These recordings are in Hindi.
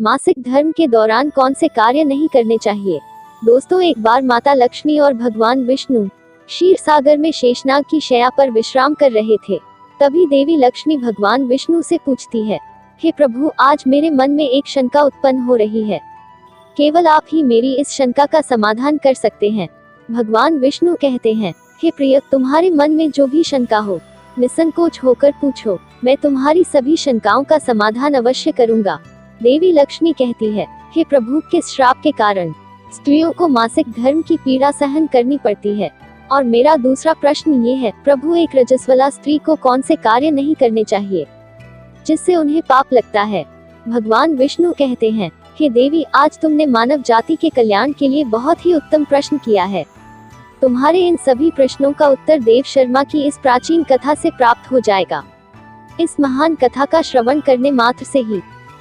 मासिक धर्म के दौरान कौन से कार्य नहीं करने चाहिए। दोस्तों, एक बार माता लक्ष्मी और भगवान विष्णु क्षीर सागर में शेषनाग की शैया पर विश्राम कर रहे थे। तभी देवी लक्ष्मी भगवान विष्णु से पूछती है, हे प्रभु, आज मेरे मन में एक शंका उत्पन्न हो रही है। केवल आप ही मेरी इस शंका का समाधान कर सकते हैं। भगवान विष्णु कहते हैं, हे प्रिय, तुम्हारे मन में जो भी शंका हो, निसंकोच होकर पूछो, मैं तुम्हारी सभी शंकाओं का समाधान अवश्य करूंगा। देवी लक्ष्मी कहती है, हे प्रभु, किस श्राप के कारण स्त्रियों को मासिक धर्म की पीड़ा सहन करनी पड़ती है? और मेरा दूसरा प्रश्न ये है, प्रभु, एक रजस्वला स्त्री को कौन से कार्य नहीं करने चाहिए जिससे उन्हें पाप लगता है? भगवान विष्णु कहते हैं, हे देवी, आज तुमने मानव जाति के कल्याण के लिए बहुत ही उत्तम प्रश्न किया है। तुम्हारे इन सभी प्रश्नों का उत्तर देव शर्मा की इस प्राचीन कथा से प्राप्त हो जाएगा। इस महान कथा का श्रवण करने मात्र से ही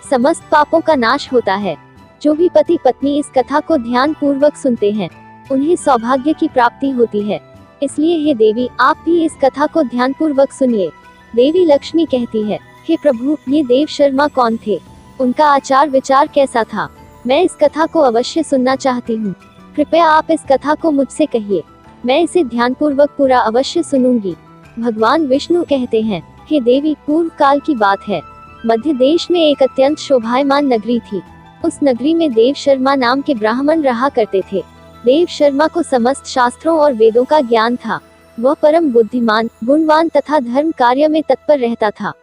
समस्त पापों का नाश होता है। जो भी पति पत्नी इस कथा को ध्यान पूर्वक सुनते हैं, उन्हें सौभाग्य की प्राप्ति होती है। इसलिए हे देवी, आप भी इस कथा को ध्यान पूर्वक सुनिए। देवी लक्ष्मी कहती है, हे प्रभु, ये देव शर्मा कौन थे? उनका आचार विचार कैसा था? मैं इस कथा को अवश्य सुनना चाहती हूँ। कृपया आप इस कथा को मुझसे कहिए, मैं इसे ध्यानपूर्वक पूरा अवश्य सुनूंगी। भगवान विष्णु कहते हैं, हे देवी, पूर्व काल की बात है। मध्य देश में एक अत्यंत शोभायमान नगरी थी। उस नगरी में देव शर्मा नाम के ब्राह्मण रहा करते थे। देव शर्मा को समस्त शास्त्रों और वेदों का ज्ञान था। वह परम बुद्धिमान, गुणवान तथा धर्म कार्य में तत्पर रहता था।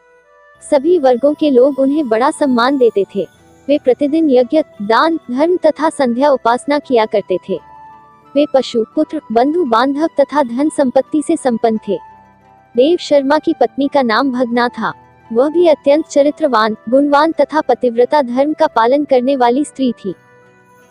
सभी वर्गों के लोग उन्हें बड़ा सम्मान देते थे। वे प्रतिदिन यज्ञ, दान, धर्म तथा संध्या उपासना किया करते थे। वे पशु, पुत्र, बंधु बांधव तथा धन संपत्ति से संपन्न थे। देव शर्मा की पत्नी का नाम भगना था। वह भी अत्यंत चरित्रवान, गुणवान तथा पतिव्रता धर्म का पालन करने वाली स्त्री थी।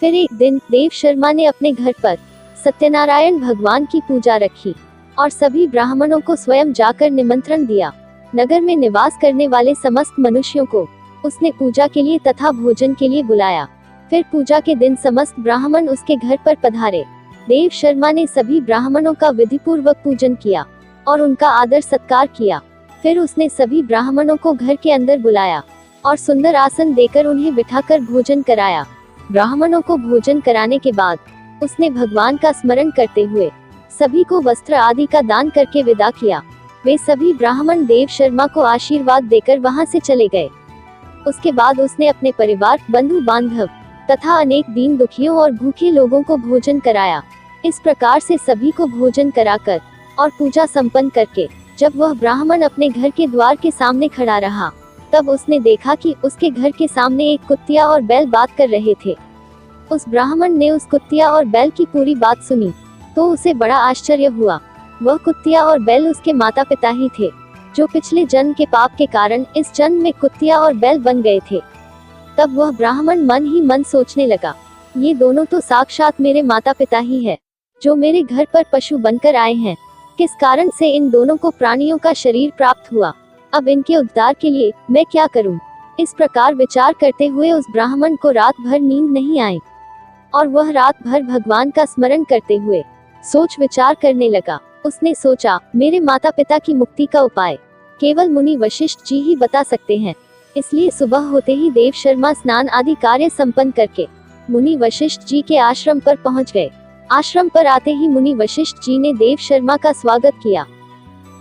फिर एक दिन देव शर्मा ने अपने घर पर सत्यनारायण भगवान की पूजा रखी और सभी ब्राह्मणों को स्वयं जाकर निमंत्रण दिया। नगर में निवास करने वाले समस्त मनुष्यों को उसने पूजा के लिए तथा भोजन के लिए बुलाया। फिर पूजा के दिन समस्त ब्राह्मण उसके घर पर पधारे। देव शर्मा ने सभी ब्राह्मणों का विधिपूर्वक पूजन किया और उनका आदर सत्कार किया। फिर उसने सभी ब्राह्मणों को घर के अंदर बुलाया और सुंदर आसन देकर उन्हें बिठाकर भोजन कराया। ब्राह्मणों को भोजन कराने के बाद उसने भगवान का स्मरण करते हुए सभी को वस्त्र आदि का दान करके विदा किया। वे सभी ब्राह्मण देव शर्मा को आशीर्वाद देकर वहां से चले गए। उसके बाद उसने अपने परिवार, बंधु बांधव तथा अनेक दीन दुखियों और भूखे लोगों को भोजन कराया। इस प्रकार से सभी को भोजन कराकर और पूजा संपन्न करके जब वह ब्राह्मण अपने घर के द्वार के सामने खड़ा रहा, तब उसने देखा कि उसके घर के सामने एक कुतिया और बैल बात कर रहे थे। उस ब्राह्मण ने उस कुतिया और बैल की पूरी बात सुनी तो उसे बड़ा आश्चर्य हुआ। वह कुतिया और बैल उसके माता पिता ही थे, जो पिछले जन्म के पाप के कारण इस जन्म में कुतिया और बैल बन गए थे। तब वह ब्राह्मण मन ही मन सोचने लगा, ये दोनों तो साक्षात मेरे माता पिता ही है, जो मेरे घर पर पशु बनकर आए हैं। किस कारण से इन दोनों को प्राणियों का शरीर प्राप्त हुआ? अब इनके उद्धार के लिए मैं क्या करूं? इस प्रकार विचार करते हुए उस ब्राह्मण को रात भर नींद नहीं आई और वह रात भर भगवान का स्मरण करते हुए सोच विचार करने लगा। उसने सोचा, मेरे माता पिता की मुक्ति का उपाय केवल मुनि वशिष्ठ जी ही बता सकते हैं। इसलिए सुबह होते ही देव शर्मा स्नान आदि कार्य संपन्न करके मुनि वशिष्ठ जी के आश्रम पर पहुंच गए। आश्रम पर आते ही मुनि वशिष्ठ जी ने देव शर्मा का स्वागत किया।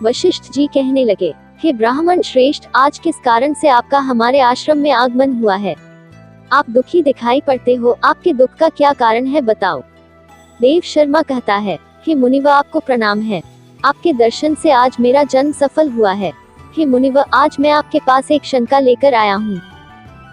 वशिष्ठ जी कहने लगे, हे ब्राह्मण श्रेष्ठ, आज किस कारण से आपका हमारे आश्रम में आगमन हुआ है? आप दुखी दिखाई पड़ते हो, आपके दुख का क्या कारण है, बताओ। देव शर्मा कहता है, हे मुनिवर, आपको प्रणाम है। आपके दर्शन से आज मेरा जन्म सफल हुआ है। हे मुनिवर, आज मैं आपके पास एक शंका लेकर आया हूँ।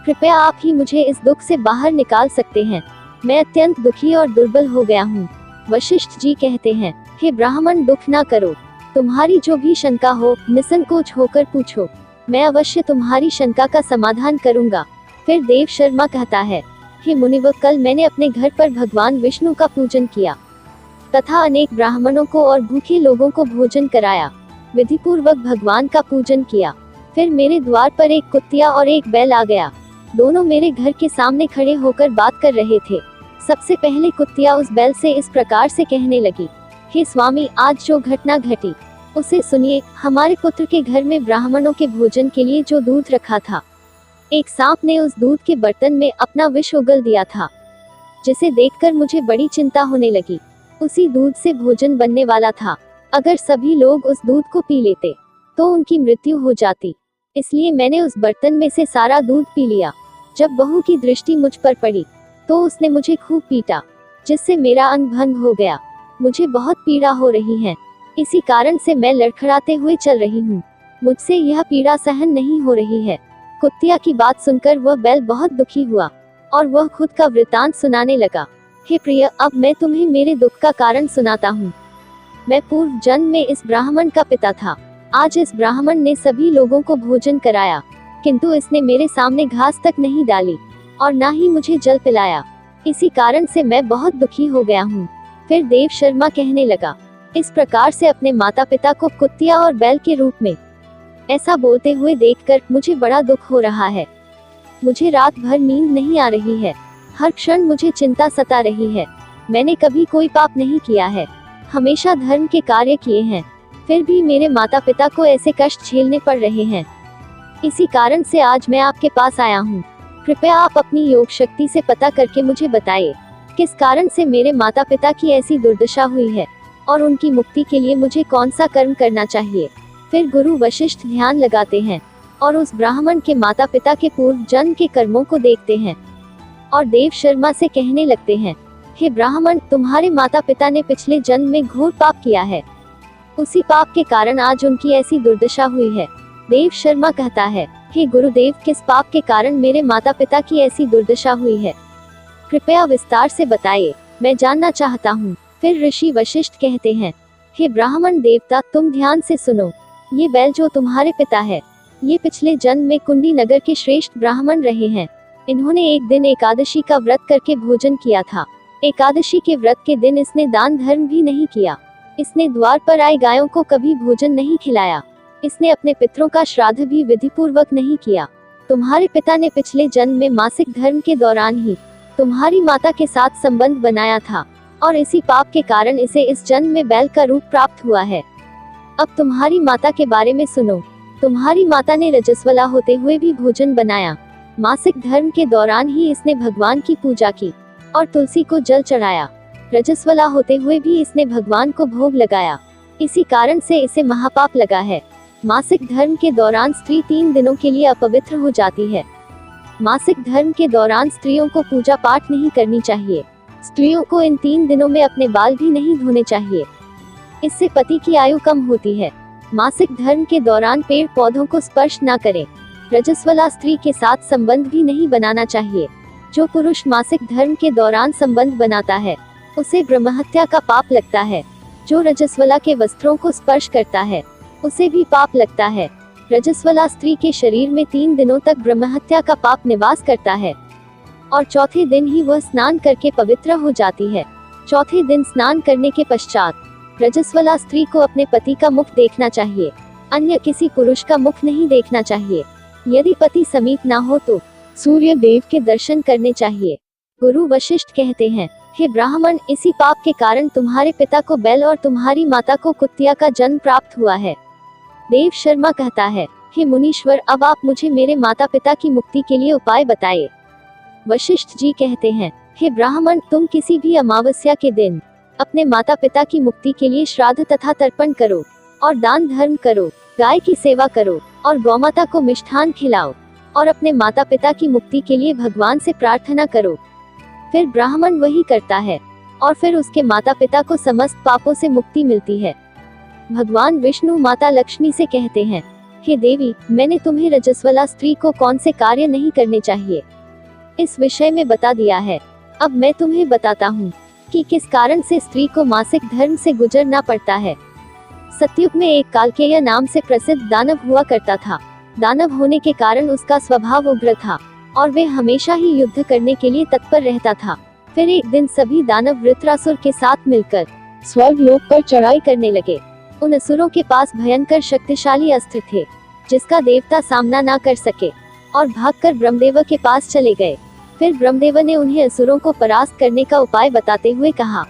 कृपया आप ही मुझे इस दुख से बाहर निकाल सकते हैं। मैं अत्यंत दुखी और दुर्बल हो गया हूँ। वशिष्ठ जी कहते हैं, हे ब्राह्मण, दुख ना करो। तुम्हारी जो भी शंका हो, निसंकोच होकर पूछो, मैं अवश्य तुम्हारी शंका का समाधान करूंगा। फिर देव शर्मा कहता है, हे मुनिवर, कल मैंने अपने घर पर भगवान विष्णु का पूजन किया तथा अनेक ब्राह्मणों को और भूखे लोगों को भोजन कराया। विधि पूर्वक भगवान का पूजन किया। फिर मेरे द्वार पर एक कुतिया और एक बैल आ गया। दोनों मेरे घर के सामने खड़े होकर बात कर रहे थे। सबसे पहले कुतिया उस बैल से इस प्रकार से कहने लगी, हे स्वामी, आज जो घटना घटी उसे सुनिए। हमारे पुत्र के घर में ब्राह्मणों के भोजन के लिए जो दूध रखा था, एक सांप ने उस दूध के बर्तन में अपना विष उगल दिया था, जिसे देखकर मुझे बड़ी चिंता होने लगी। उसी दूध से भोजन बनने वाला था। अगर सभी लोग उस दूध को पी लेते तो उनकी मृत्यु हो जाती। इसलिए मैंने उस बर्तन में से सारा दूध पी लिया। जब बहू की दृष्टि मुझ पर पड़ी तो उसने मुझे खूब पीटा, जिससे मेरा अंग भंग हो गया। मुझे बहुत पीड़ा हो रही है, इसी कारण से मैं लड़खड़ाते हुए चल रही हूँ। मुझसे यह पीड़ा सहन नहीं हो रही है। कुत्तिया की बात सुनकर वह बैल बहुत दुखी हुआ और वह खुद का वृतांत सुनाने लगा। हे प्रिय, अब मैं तुम्हें मेरे दुख का कारण सुनाता हूँ। मैं पूर्व जन्म में इस ब्राह्मण का पिता था। आज इस ब्राह्मण ने सभी लोगों को भोजन कराया, किंतु इसने मेरे सामने घास तक नहीं डाली और ना ही मुझे जल पिलाया। इसी कारण से मैं बहुत दुखी हो गया हूँ। फिर देव शर्मा कहने लगा, इस प्रकार से अपने माता पिता को कुत्तिया और बैल के रूप में ऐसा बोलते हुए देखकर मुझे बड़ा दुख हो रहा है। मुझे रात भर नींद नहीं आ रही है। हर क्षण मुझे चिंता सता रही है। मैंने कभी कोई पाप नहीं किया है, हमेशा धर्म के कार्य किए हैं, फिर भी मेरे माता पिता को ऐसे कष्ट झेलने पड़ रहे हैं। इसी कारण से आज मैं आपके पास आया हूँ। कृपया आप अपनी योग शक्ति से पता करके मुझे बताइए, किस कारण से मेरे माता पिता की ऐसी दुर्दशा हुई है और उनकी मुक्ति के लिए मुझे कौन सा कर्म करना चाहिए। फिर गुरु वशिष्ठ ध्यान लगाते हैं और उस ब्राह्मण के माता पिता के पूर्व जन्म के कर्मों को देखते हैं और देव शर्मा से कहने लगते हैं, हे ब्राह्मण, तुम्हारे माता पिता ने पिछले जन्म में घोर पाप किया है। उसी पाप के कारण आज उनकी ऐसी दुर्दशा हुई है। देव शर्मा कहता है, हे गुरुदेव, किस पाप के कारण मेरे माता पिता की ऐसी दुर्दशा हुई है? कृपया विस्तार से बताइए, मैं जानना चाहता हूँ। फिर ऋषि वशिष्ठ कहते हैं, हे ब्राह्मण देवता, तुम ध्यान से सुनो। ये बैल जो तुम्हारे पिता है, ये पिछले जन्म में कुंडी नगर के श्रेष्ठ ब्राह्मण रहे हैं। इन्होंने एक दिन एकादशी का व्रत करके भोजन किया था। एकादशी के व्रत के दिन इसने दान धर्म भी नहीं किया। इसने द्वार पर आई गायों को कभी भोजन नहीं खिलाया। इसने अपने पितरों का श्राद्ध भी विधि पूर्वक नहीं किया। तुम्हारे पिता ने पिछले जन्म में मासिक धर्म के दौरान ही तुम्हारी माता के साथ संबंध बनाया था और इसी पाप के कारण इसे इस जन्म में बैल का रूप प्राप्त हुआ है। अब तुम्हारी माता के बारे में सुनो। तुम्हारी माता ने रजस्वला होते हुए भी भोजन बनाया। मासिक धर्म के दौरान ही इसने भगवान की पूजा की और तुलसी को जल चढ़ाया। रजस्वला होते हुए भी इसने भगवान को भोग लगाया। इसी कारण से इसे महापाप लगा है। मासिक धर्म के दौरान स्त्री 3 दिनों के लिए अपवित्र हो जाती है। मासिक धर्म के दौरान स्त्रियों को पूजा पाठ नहीं करनी चाहिए। स्त्रियों को इन 3 दिनों में अपने बाल भी नहीं धोने चाहिए। इससे पति की आयु कम होती है। मासिक धर्म के दौरान पेड़ पौधों को स्पर्श न करें। रजस्वला स्त्री के साथ संबंध भी नहीं बनाना चाहिए। जो पुरुष मासिक धर्म के दौरान संबंध बनाता है उसे ब्रह्महत्या का पाप लगता है। जो रजस्वला के वस्त्रों को स्पर्श करता है उसे भी पाप लगता है। रजस्वला स्त्री के शरीर में 3 दिनों तक ब्रह्महत्या का पाप निवास करता है और चौथे दिन ही वह स्नान करके पवित्र हो जाती है। चौथे दिन स्नान करने के पश्चात रजस्वला स्त्री को अपने पति का मुख देखना चाहिए, अन्य किसी पुरुष का मुख नहीं देखना चाहिए। यदि पति समीप ना हो तो सूर्य देव के दर्शन करने चाहिए। गुरु वशिष्ठ कहते हैं, हे ब्राह्मण, इसी पाप के कारण तुम्हारे पिता को बैल और तुम्हारी माता को कुत्तिया का जन्म प्राप्त हुआ है। देव शर्मा कहता है, हे मुनीश्वर, अब आप मुझे मेरे माता पिता की मुक्ति के लिए उपाय बताइए। वशिष्ठ जी कहते हैं, हे ब्राह्मण, तुम किसी भी अमावस्या के दिन अपने माता पिता की मुक्ति के लिए श्राद्ध तथा तर्पण करो और दान धर्म करो, गाय की सेवा करो और गौमाता को मिष्ठान खिलाओ और अपने माता पिता की मुक्ति के लिए भगवान से प्रार्थना करो। फिर ब्राह्मण वही करता है और फिर उसके माता पिता को समस्त पापों से मुक्ति मिलती है। भगवान विष्णु माता लक्ष्मी से कहते हैं, हे देवी, मैंने तुम्हें रजस्वला स्त्री को कौन से कार्य नहीं करने चाहिए इस विषय में बता दिया है। अब मैं तुम्हें बताता हूँ कि किस कारण से स्त्री को मासिक धर्म से गुजरना पड़ता है। सतयुग में एक कालकेय नाम से प्रसिद्ध दानव हुआ करता था। दानव होने के कारण उसका स्वभाव उग्र था और वे हमेशा ही युद्ध करने के लिए तत्पर रहता था। फिर एक दिन सभी दानव वृत्रासुर के साथ मिलकर स्वर्ग लोक पर चढ़ाई करने लगे। उन असुरों के पास भयंकर शक्तिशाली अस्त्र थे जिसका देवता सामना ना कर सके और भागकर ब्रह्मदेव के पास चले गए। फिर ब्रह्मदेव ने उन्हें असुरों को परास्त करने का उपाय बताते हुए कहा,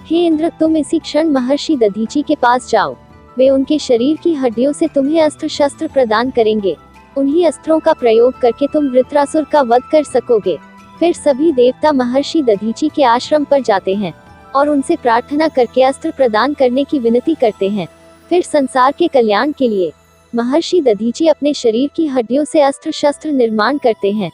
हे इंद्र, तुम इसी क्षण महर्षि दधीची के पास जाओ। वे उनके शरीर की हड्डियों से तुम्हें अस्त्र शस्त्र प्रदान करेंगे। उन्हीं अस्त्रों का प्रयोग करके तुम वृत्रासुर का वध कर सकोगे। फिर सभी देवता महर्षि दधीचि के आश्रम पर जाते हैं और उनसे प्रार्थना करके अस्त्र प्रदान करने की विनती करते हैं। फिर संसार के कल्याण के लिए महर्षि दधीचि अपने शरीर की हड्डियों से अस्त्र शस्त्र निर्माण करते हैं।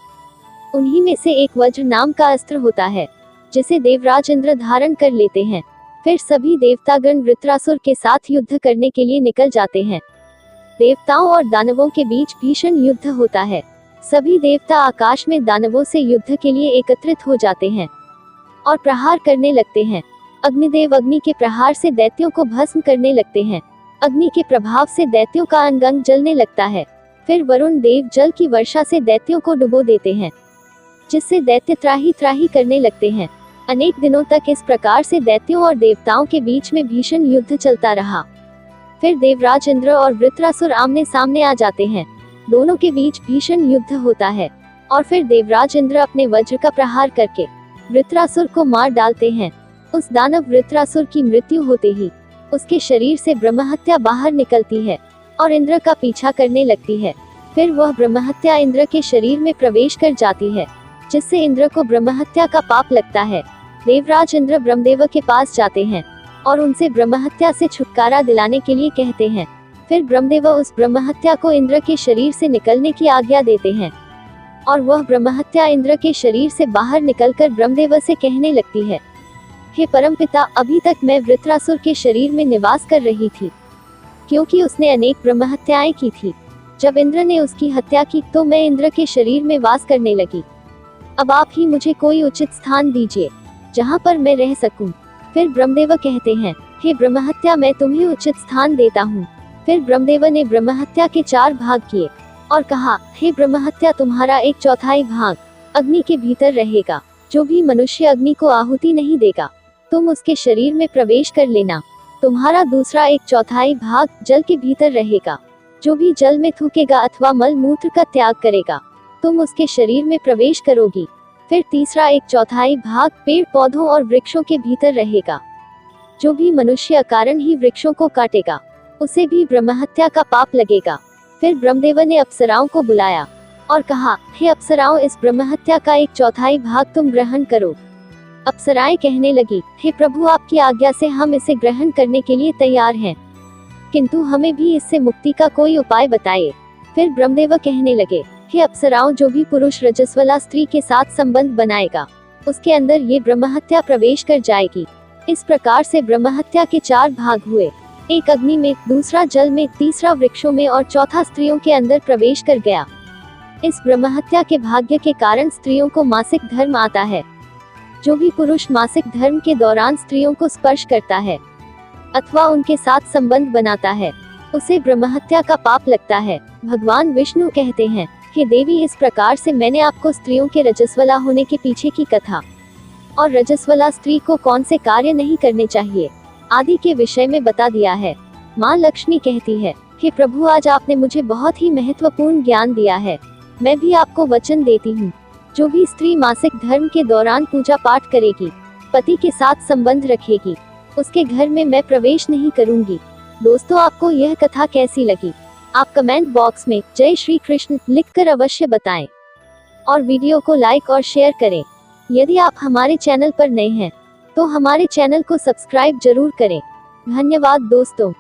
उन्हीं में से एक वज्र नाम का अस्त्र होता है, जिसे देवराज इंद्र धारण कर लेते हैं। फिर सभी देवतागण वृत्रासुर के साथ युद्ध करने के लिए निकल जाते हैं। देवताओं और दानवों के बीच भीषण युद्ध होता है। सभी देवता आकाश में दानवों से युद्ध के लिए एकत्रित हो जाते हैं और प्रहार करने लगते हैं। अग्निदेव अग्नि के प्रहार से दैत्यों को भस्म करने लगते हैं। अग्नि के प्रभाव से दैत्यों का अंग अंग जलने लगता है। फिर वरुण देव जल की वर्षा से दैत्यों को डुबो देते हैं, जिससे दैत्य त्राही त्राही करने लगते हैं। अनेक दिनों तक इस प्रकार से दैत्यों और देवताओं के बीच में भीषण युद्ध चलता रहा। फिर देवराज इंद्र और वृत्रासुर आमने सामने आ जाते हैं। दोनों के बीच भीषण युद्ध होता है और फिर देवराज इंद्र अपने वज्र का प्रहार करके वृत्रासुर को मार डालते हैं। उस दानव वृत्रासुर की मृत्यु होते ही उसके शरीर से ब्रह्महत्या बाहर निकलती है और इंद्र का पीछा करने लगती है। फिर वह ब्रह्महत्या इंद्र के शरीर में प्रवेश कर जाती है, जिससे इंद्र को ब्रह्महत्या का पाप लगता है। देवराज इंद्र ब्रह्मदेव के पास जाते हैं और उनसे ब्रह्महत्या से छुटकारा दिलाने के लिए कहते हैं। फिर ब्रह्मदेव उस ब्रह्महत्या को इंद्र के शरीर से निकलने की आज्ञा देते हैं और वह ब्रह्महत्या इंद्र के शरीर से बाहर निकलकर ब्रह्मदेव से कहने लगती है, हे परमपिता, अभी तक मैं वृत्रासुर के शरीर में निवास कर रही थी, क्योंकि उसने अनेक ब्रह्महत्याएं की थी। जब इंद्र ने उसकी हत्या की तो मैं इंद्र के शरीर में वास करने लगी। अब आप ही मुझे कोई उचित स्थान दीजिए जहाँ पर मैं रह सकूं। फिर ब्रह्मदेव कहते हैं, हे ब्रह्महत्या, मैं तुम्हें उचित स्थान देता हूँ। फिर ब्रह्मदेव ने ब्रह्महत्या के 4 भाग किए और कहा, हे ब्रह्महत्या, तुम्हारा 1/4 भाग अग्नि के भीतर रहेगा। जो भी मनुष्य अग्नि को आहुति नहीं देगा, तुम उसके शरीर में प्रवेश कर लेना। तुम्हारा दूसरा 1/4 भाग जल के भीतर रहेगा। जो भी जल में थूकेगा अथवा मल मूत्र का त्याग करेगा, तुम उसके शरीर में प्रवेश करोगी। फिर तीसरा 1/4 भाग पेड़ पौधों और वृक्षों के भीतर रहेगा। जो भी मनुष्य अकारण ही वृक्षों को काटेगा, उसे भी ब्रह्महत्या का पाप लगेगा। फिर ब्रह्मदेव ने अप्सराओं को बुलाया और कहा, हे अप्सराओं, इस ब्रह्महत्या का 1/4 भाग तुम ग्रहण करो। अप्सराएं कहने लगी, हे प्रभु, आपकी आज्ञा से हम इसे ग्रहण करने के लिए तैयार हैं, किंतु हमें भी इससे मुक्ति का कोई उपाय बताइए। फिर ब्रह्मदेव कहने लगे, हे अप्सराओं, जो भी पुरुष रजस्वला स्त्री के साथ संबंध बनाएगा, उसके अंदर ये ब्रह्महत्या प्रवेश कर जाएगी। इस प्रकार से ब्रह्महत्या के 4 भाग हुए, एक अग्नि में, दूसरा जल में, तीसरा वृक्षों में और चौथा स्त्रियों के अंदर प्रवेश कर गया। इस ब्रह्महत्या के भाग्य के कारण स्त्रियों को मासिक धर्म आता है। जो भी पुरुष मासिक धर्म के दौरान स्त्रियों को स्पर्श करता है अथवा उनके साथ संबंध बनाता है, उसे ब्रह्महत्या का पाप लगता है। भगवान विष्णु कहते हैं, हे देवी, इस प्रकार से मैंने आपको स्त्रियों के रजस्वला होने के पीछे की कथा और रजस्वला स्त्री को कौन से कार्य नहीं करने चाहिए आदि के विषय में बता दिया है। माँ लक्ष्मी कहती है, हे प्रभु, आज आपने मुझे बहुत ही महत्वपूर्ण ज्ञान दिया है। मैं भी आपको वचन देती हूँ, जो भी स्त्री मासिक धर्म के दौरान पूजा पाठ करेगी, पति के साथ संबंध रखेगी, उसके घर में मैं प्रवेश नहीं करूंगी। दोस्तों, आपको यह कथा कैसी लगी? आप कमेंट बॉक्स में जय श्री कृष्ण लिखकर अवश्य बताएं और वीडियो को लाइक और शेयर करें। यदि आप हमारे चैनल पर नए हैं तो हमारे चैनल को सब्सक्राइब जरूर करें। धन्यवाद दोस्तों।